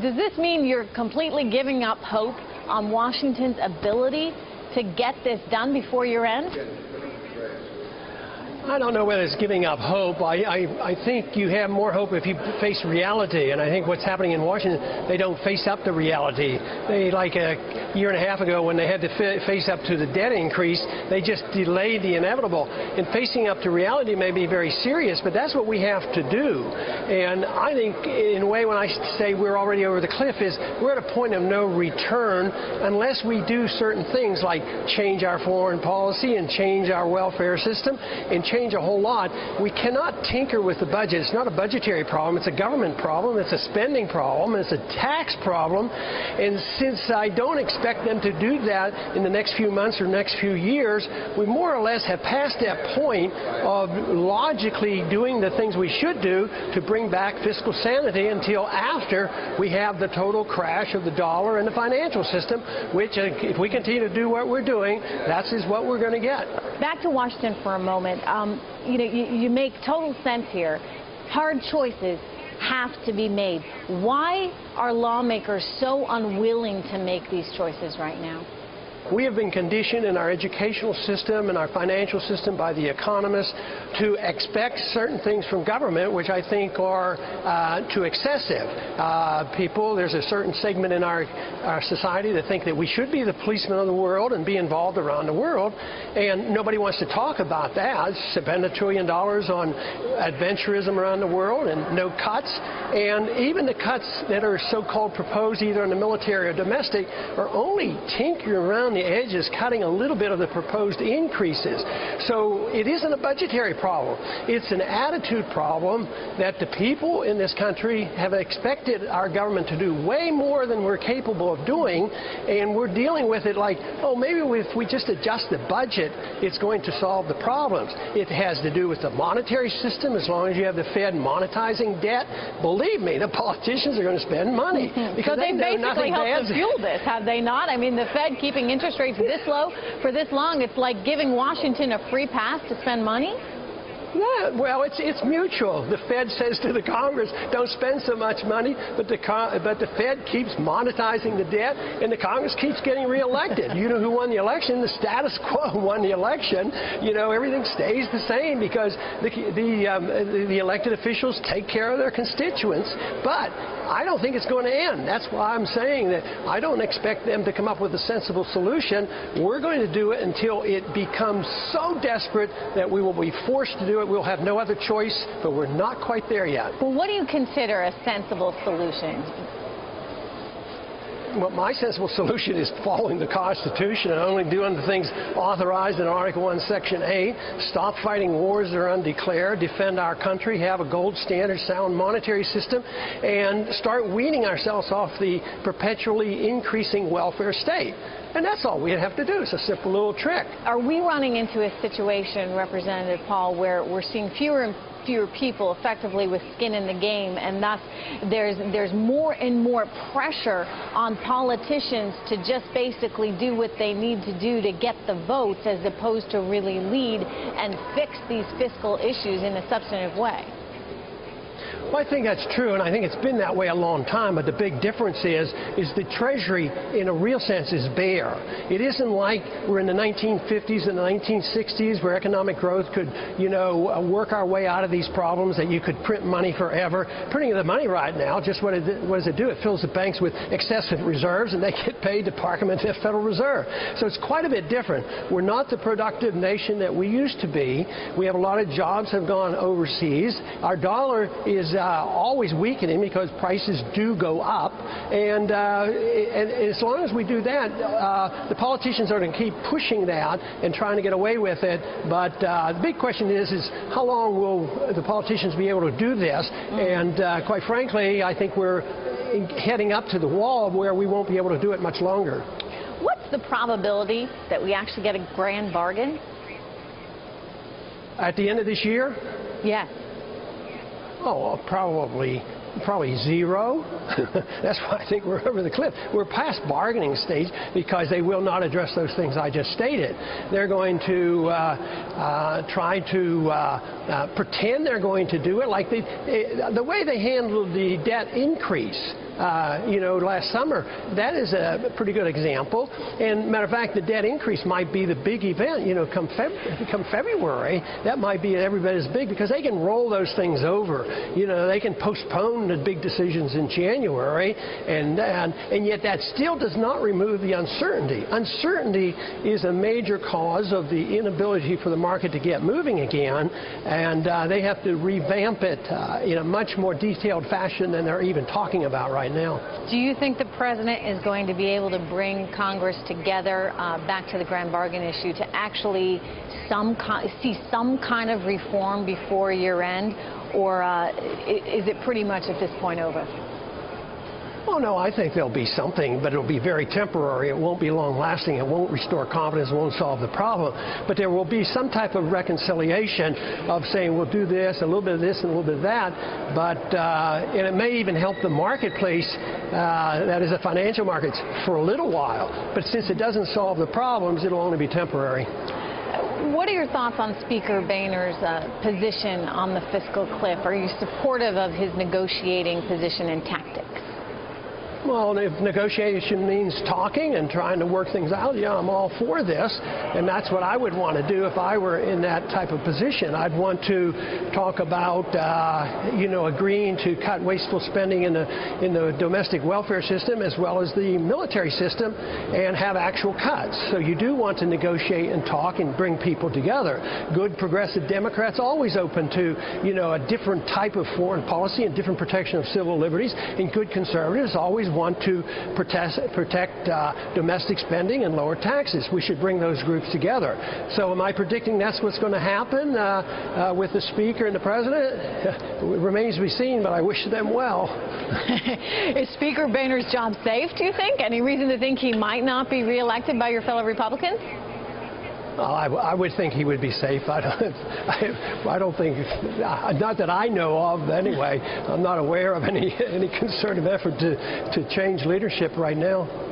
does this mean you're completely giving up hope on Washington's ability to get this done before year end? I don't know whether it's giving up hope. I think you have more hope if you face reality, and I think what's happening in Washington, they don't face up to reality. They, like a year and a half ago when they had to face up to the debt increase, they just delayed the inevitable. And facing up to reality may be very serious, but that's what we have to do. And I think, in a way, when I say we're already over the cliff, is we're at a point of no return unless we do certain things like change our foreign policy and change our welfare system and change a whole lot. We cannot tinker with the budget. It's not a budgetary problem. It's a government problem. It's a spending problem. It's a tax problem. And since I don't expect them to do that in the next few months or next few years, we more or less have passed that point of logically doing the things we should do to bring back fiscal sanity until after we have the total crash of the dollar and the financial system, which, if we continue to do what we're doing, that's what we're going to get. Back to Washington for a moment. You make total sense here. Hard choices have to be made. Why are lawmakers so unwilling to make these choices right now? We have been conditioned in our educational system and our financial system by the economists to expect certain things from government, which I think are too excessive. There's a certain segment in our society that think that we should be the policemen of the world and be involved around the world, and nobody wants to talk about that. Spend $1 trillion on adventurism around the world and no cuts, and even the cuts that are so-called proposed either in the military or domestic are only tinkering around the edges, cutting a little bit of the proposed increases. So it isn't a budgetary problem. It's an attitude problem that the people in this country have expected our government to do way more than we're capable of doing, and we're dealing with it like, oh, maybe if we just adjust the budget, it's going to solve the problems. It has to do with the monetary system. As long as you have the Fed monetizing debt, believe me, the politicians are going to spend money. Because they basically helped to fuel this, have they not? I mean, the Fed keeping interest rates this low for this long, it's like giving Washington a free pass to spend money? Yeah, well, it's mutual. The Fed says to the Congress, don't spend so much money, but the Fed keeps monetizing the debt, and the Congress keeps getting reelected. You know who won the election? The status quo won the election. You know, everything stays the same because the elected officials take care of their constituents, but I don't think it's going to end. That's why I'm saying that I don't expect them to come up with a sensible solution. We're going to do it until it becomes so desperate that we will be forced to do it. We'll have no other choice, but we're not quite there yet. Well, what do you consider a sensible solution? Well, my sensible solution is following the Constitution and only doing the things authorized in Article 1, Section 8, stop fighting wars that are undeclared, defend our country, have a gold standard, sound monetary system, and start weaning ourselves off the perpetually increasing welfare state. And that's all we have to do. It's a simple little trick. Are we running into a situation, Representative Paul, where we're seeing fewer and fewer people effectively with skin in the game, and thus there's more and more pressure on politicians to just basically do what they need to do to get the votes as opposed to really lead and fix these fiscal issues in a substantive way? Well, I think that's true, and I think it's been that way a long time, but the big difference is the Treasury, in a real sense, is bare. It isn't like we're in the 1950s and the 1960s where economic growth could, work our way out of these problems, that you could print money forever. Printing the money right now, just what does it do? It fills the banks with excessive reserves, and they get paid to park them at the Federal Reserve. So it's quite a bit different. We're not the productive nation that we used to be. We have a lot of jobs have gone overseas. Our dollar is always weakening because prices do go up, and as long as we do that, the politicians are going to keep pushing that and trying to get away with it. But the big question is how long will the politicians be able to do this? And quite frankly, I think we're heading up to the wall where we won't be able to do it much longer. What's the probability that we actually get a grand bargain? At the end of this year? Yes. Oh, probably zero. That's why I think we're over the cliff. We're past bargaining stage because they will not address those things I just stated. They're going to try to pretend they're going to do it, like the way they handled the debt increase. last summer. That is a pretty good example. And matter of fact, the debt increase might be the big event. Come February, that might be every bit as big because they can roll those things over. They can postpone the big decisions in January, and yet that still does not remove the uncertainty. Uncertainty is a major cause of the inability for the market to get moving again, and they have to revamp it in a much more detailed fashion than they're even talking about right now. Do you think the president is going to be able to bring Congress together back to the grand bargain issue to actually see some kind of reform before year end, or is it pretty much at this point over? Oh, no, I think there'll be something, but it'll be very temporary. It won't be long-lasting. It won't restore confidence. It won't solve the problem. But there will be some type of reconciliation of saying we'll do this, a little bit of this, and a little bit of that. But and it may even help the marketplace, that is the financial markets, for a little while. But since it doesn't solve the problems, it'll only be temporary. What are your thoughts on Speaker Boehner's position on the fiscal cliff? Are you supportive of his negotiating position and tactics? Well, if negotiation means talking and trying to work things out, yeah, I'm all for this. And that's what I would want to do if I were in that type of position. I'd want to talk about, agreeing to cut wasteful spending in the domestic welfare system as well as the military system and have actual cuts. So you do want to negotiate and talk and bring people together. Good progressive Democrats always open to, a different type of foreign policy and different protection of civil liberties. And good conservatives always want to protect domestic spending and lower taxes. We should bring those groups together. So am I predicting that's what's going to happen with the Speaker and the President? It remains to be seen, but I wish them well. Is Speaker Boehner's job safe, do you think? Any reason to think he might not be reelected by your fellow Republicans? I would think he would be safe. I don't think, not that I know of anyway. I'm not aware of any concerted effort to change leadership right now.